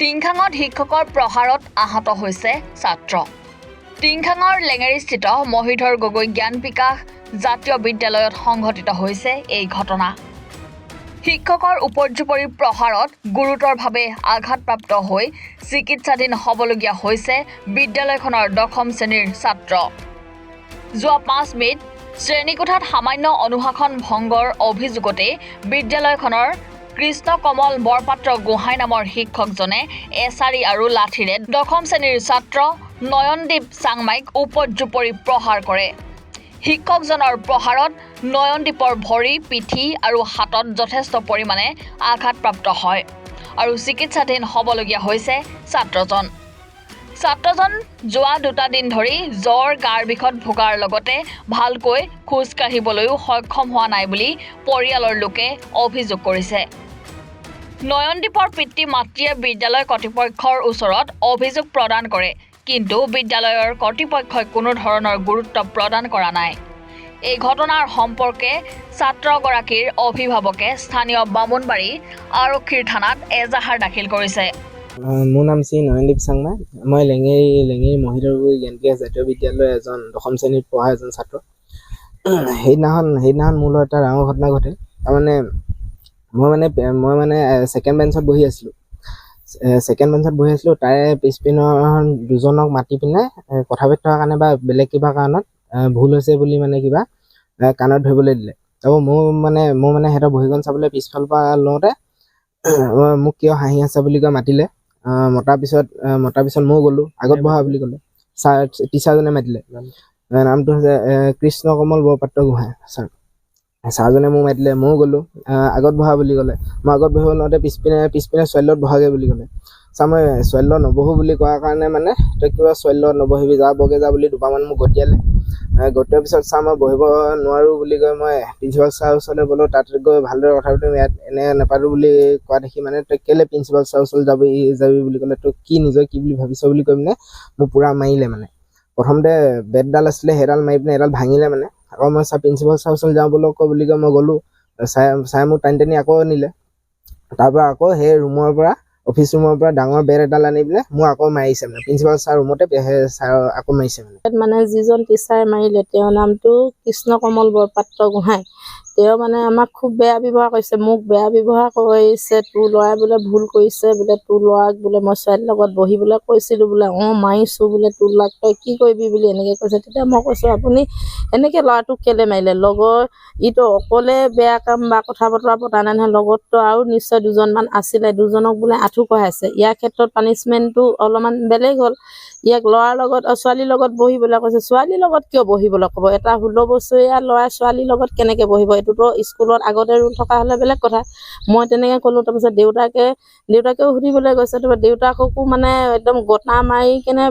টিংখাঙত শিক্ষকৰ প্ৰহাৰত আহত হৈছে ছাত্ৰ। টিংখাঙৰ লেঙেৰীস্থিত মহিধৰ গগৈ জ্ঞান বিকাশ জাতীয় বিদ্যালয়ত সংঘটিত হৈছে এই ঘটনা। শিক্ষকৰ উপৰ্যুপৰি প্ৰহাৰত গুৰুতৰভাৱে আঘাতপ্ৰাপ্ত হৈ চিকিৎসাধীন হ'বলগীয়া হৈছে বিদ্যালয়খনৰ 10ম শ্ৰেণীৰ ছাত্ৰ। যোৱা 5 মে'ত শ্ৰেণীকোঠাত সামান্য অনুশাসন ভংগৰ অভিযোগতে বিদ্যালয়খনৰ কৃষ্ণ কমল বৰপাত্ৰ গোহাঁই নামৰ শিক্ষকজনে এছাৰি আৰু লাঠিৰে 10ম শ্ৰেণীৰ ছাত্ৰ নয়নদীপ চাংমাইক উপৰ্যুপৰি প্ৰহাৰ কৰে। শিক্ষকজনৰ প্ৰহাৰত নয়নদীপৰ ভৰি, পিঠি আৰু হাতত যথেষ্ট পৰিমাণে আঘাতপ্ৰাপ্ত হয় আৰু চিকিৎসাধীন হ'বলগীয়া হৈছে ছাত্ৰজন। ছাত্ৰজন যোৱা 2টা দিন ধৰি জ্বৰ, গাৰ বিষত ভোগাৰ লগতে ভালকৈ খোজ কাঢ়িবলৈও সক্ষম হোৱা নাই বুলি পৰিয়ালৰ লোকে অভিযোগ কৰিছে। নয়নদীপৰ পিতৃ-মাতৃয়ে বিদ্যালয় কৰ্তৃপক্ষৰ ওচৰত অভিযোগ প্ৰদান কৰে, কিন্তু বিদ্যালয়ৰ কৰ্তৃপক্ষই কোনো ধৰণৰ গুৰুত্ব প্ৰদান কৰা নাই। এই ঘটনাৰ সম্পৰ্কে ছাত্ৰগৰাকীৰ অভিভাৱকে স্থানীয় বামুণবাৰী আৰক্ষীৰ থানাত এজাহাৰ দাখিল কৰিছে। মোৰ নাম শ্ৰী নয়নদীপ চাংমাই। মই লেঙেৰী মহিধৰ গগৈ জ্ঞান বিকাশ জাতীয় বিদ্যালয়ৰ 10ম শ্ৰেণীত পঢ়া এজন ছাত্ৰ। সেইদিনাখন মোৰ লগত এটা ডাঙৰ ঘটনা ঘটে। তাৰমানে মই মানে ছেকেণ্ড বেঞ্চত বহি আছিলোঁ। তাৰে পিছপিনৰ দুজনক মাতি পিনে কথা পাতি থকাৰ কাৰণে বা বেলেগ কিবা কাৰণত ভুল হৈছে বুলি মানে কিবা কাণত ধৰিবলৈ দিলে। তাৰপৰা মোৰ মানে সিহঁতৰ বহীখন চাবলৈ পিছফালৰ পৰা লওঁতে মোক কিয় হাঁহি আছে বুলি কৈ মাতিলে। মতাৰ পিছত মই গ'লোঁ। আগত বহা বুলি ক'লে। টিচাৰজনে মাতিলে। নামটো হৈছে কৃষ্ণ কমল বৰপাত্ৰ গোহাঁই ছাৰ। ছাৰজনে মোক মাতিলে, ময়ো গ'লোঁ। আগত বহা বুলি ক'লে। মই আগত বহিব লওঁতে পিছপিনে চইলত বহাগৈ বুলি ক'লে। ছাৰ মই চইলত নবহোঁ বুলি কোৱাৰ কাৰণে মানে তই কিবা চইলত নবহিবি, যা বগে যা বুলি দুবাৰমান মোক গতিয়ালে। গতিওৱাৰ পিছত ছাৰ মই বহিব নোৱাৰোঁ বুলি কৈ মই প্ৰিন্সিপাল ছাৰৰ ওচৰলৈ গ'লোঁ। তাত গৈ ভালদৰে কথা পাতিম, ইয়াত এনে নাপাতোঁ বুলি কোৱা দেখি মানে তই কেলৈ প্ৰিন্সিপাল ছাৰৰ ওচৰলৈ যাবি বুলি ক'লে, তই কি নিজৰ কি বুলি ভাবিছ বুলি কৈ পিনে মোক পূৰা মাৰিলে। মানে প্ৰথমতে বেটডাল আছিলে, সেইডাল মাৰি পিনে এডাল ভাঙিলে। মানে আকৌ মই প্ৰিন্সিপাল ছাৰৰ ওচৰলৈ যাওঁ বুলি কৈ মই গ'লোঁ। ছাৰে মোক টানি আকৌ নিলে। তাৰপৰা আকৌ সেই অফিচ ৰুমৰ পৰা ডাঙৰ বেট এডাল আনি পিনে মোক আকৌ মাৰিছে। মানে প্ৰিন্সিপাল ছাৰ ৰুমতে ছাৰ আকৌ মাৰিছে। মানে যিজন টিচাৰে মাৰিলে তেওঁৰ নামটো কৃষ্ণ কমল বৰপাত্ৰ গোহাঁই। তেওঁ মানে আমাক খুব বেয়া ব্যৱহাৰ কৰিছে, মোক বেয়া ব্যৱহাৰ কৰিছে। তোৰ ল'ৰাই বোলে ভুল কৰিছে বোলে, তোৰ ল'ৰাক বোলে মই ছোৱালীৰ লগত বহিবলৈ কৈছিলোঁ বোলে, মাৰিছোঁ বোলে, তোৰ ল'ৰাক তই কি কৰিবি বুলি এনেকৈ কৈছে। তেতিয়া মই কৈছোঁ আপুনি এনেকৈ ল'ৰাটোক কেলৈ মাৰিলে? লগৰ ইটো অকলে বেয়া কাম বা কথা বতৰা পতা নাই নহয়, লগততো আৰু নিশ্চয় দুজনমান আছিলে, দুজনক বোলে আঁঠু কঢ়াইছে। ইয়াৰ ক্ষেত্ৰত পানিছমেণ্টটো অলপমান বেলেগ হ'ল। ইয়াক ছোৱালীৰ লগত বহিবলৈ কৈছে। ছোৱালীৰ লগত কিয় বহিবলৈ ক'ব? এটা 16 বছৰীয়া ল'ৰাই ছোৱালীৰ লগত কেনেকৈ বহিব? এইটোতো স্কুলত আগতে ৰুল থকা হ'লে বেলেগ কথা। মই তেনেকৈ ক'লোঁ। তাৰপিছত দেউতাকেও সুধিবলৈ গৈছে। তাৰপৰা দেউতাককো মানে একদম গটা মাৰি কেনে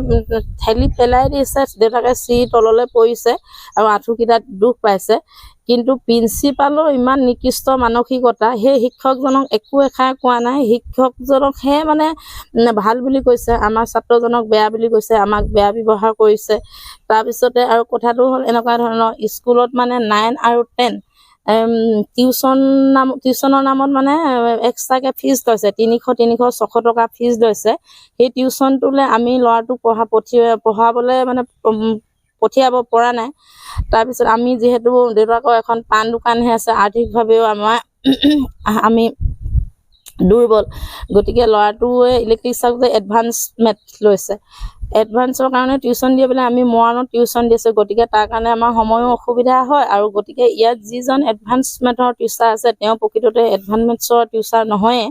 ঠেলি পেলাই দিছে। দেউতাকে চিৰি তললৈ পৰিছে আৰু আঁঠুকেইটাত দুখ পাইছে। কিন্তু প্ৰিন্সিপালৰ ইমান নিকৃষ্ট মানসিকতা, সেই শিক্ষকজনক একো এষাৰ কোৱা নাই। শিক্ষকজনকহে মানে ভাল বুলি কৈছে, আমাৰ ছাত্ৰজনক বেয়া বুলি কৈছে, আমাক বেয়া ব্যৱহাৰ কৰিছে। তাৰপিছতে আৰু কথাটো হ'ল এনেকুৱা ধৰণৰ, স্কুলত মানে 9 আৰু 10 টিউশ্যনৰ নামত মানে এক্সট্ৰাকৈ ফিজ লৈছে। 300 600 টকা ফিজ লৈছে। সেই টিউশ্যনটোলৈ আমি ল'ৰাটোক পঢ়াবলৈ মানে পঠিয়াব পৰা নাই। তাৰপিছত আমি যিহেতু দেউতাকৰ এখন পাণ দোকানহে আছে, আৰ্থিকভাৱেও আমি দুৰ্বল, গতিকে ল'ৰাটোৱে ইলেক্ট্ৰিক চাৰ্জ এডভান্স মেথ লৈছে। এডভান্সৰ কাৰণে টিউশ্যন দিয়ে পেলাই আমি মৰাণত টিউশ্যন দিছোঁ। গতিকে তাৰ কাৰণে আমাৰ সময়ো অসুবিধা হয়। আৰু গতিকে ইয়াত যিজন এডভান্স মেথৰ টিচাৰ আছে তেওঁ প্ৰকৃততে এডভান্স মেথছৰ টিচাৰ নহয়ে।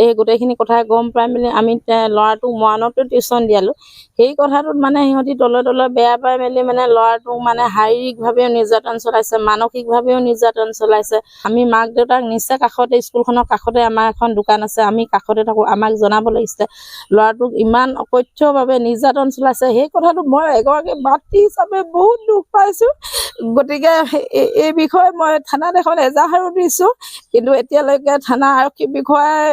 এই গোটেইখিনি কথা গম পাই মেলি আমি ল'ৰাটোক মৰাণতো টিউশ্যন দিয়ালোঁ। সেই কথাটোত মানে সিহঁতি তলে বেয়া পাই মেলি মানে ল'ৰাটোক মানে শাৰীৰিকভাৱেও নিৰ্যাতন চলাইছে, মানসিকভাৱেও নিৰ্যাতন চলাইছে। আমি মাক দেউতাক নিচে কাষতে, স্কুলখনৰ কাষতে আমাৰ এখন দোকান আছে, আমি কাষতে থাকোঁ, আমাক জনাব লাগিছিলে। ল'ৰাটোক ইমান অকথ্যভাৱে নিৰ্যাতন চলাইছে। সেই কথাটো মই এগৰাকী মাতৃ হিচাপে বহুত দুখ পাইছোঁ। গতিকে এই বিষয়ে মই থানাত এখন এজাহাৰো দিছোঁ, কিন্তু এতিয়ালৈকে থানা আৰক্ষী বিষয়াই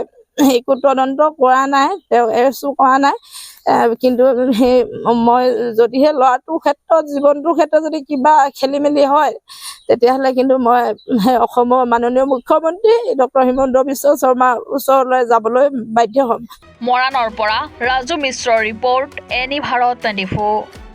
একো তদন্ত কৰা নাই, তেওঁ এৰেষ্টো কৰা নাই। কিন্তু সেই মই যদিহে ল'ৰাটোৰ ক্ষেত্ৰত জীৱনটোৰ ক্ষেত্ৰত যদি কিবা খেলি মেলি হয় তেতিয়াহ'লে কিন্তু মই অসমৰ মাননীয় মুখ্যমন্ত্ৰী ডক্টৰ হিমন্ত বিশ্ব শৰ্মাৰ ওচৰলৈ যাবলৈ বাধ্য হ'ম। মৰাণৰ পৰা ৰাজু মিশ্ৰৰ ৰিপৰ্ট, এনি ভাৰত 24।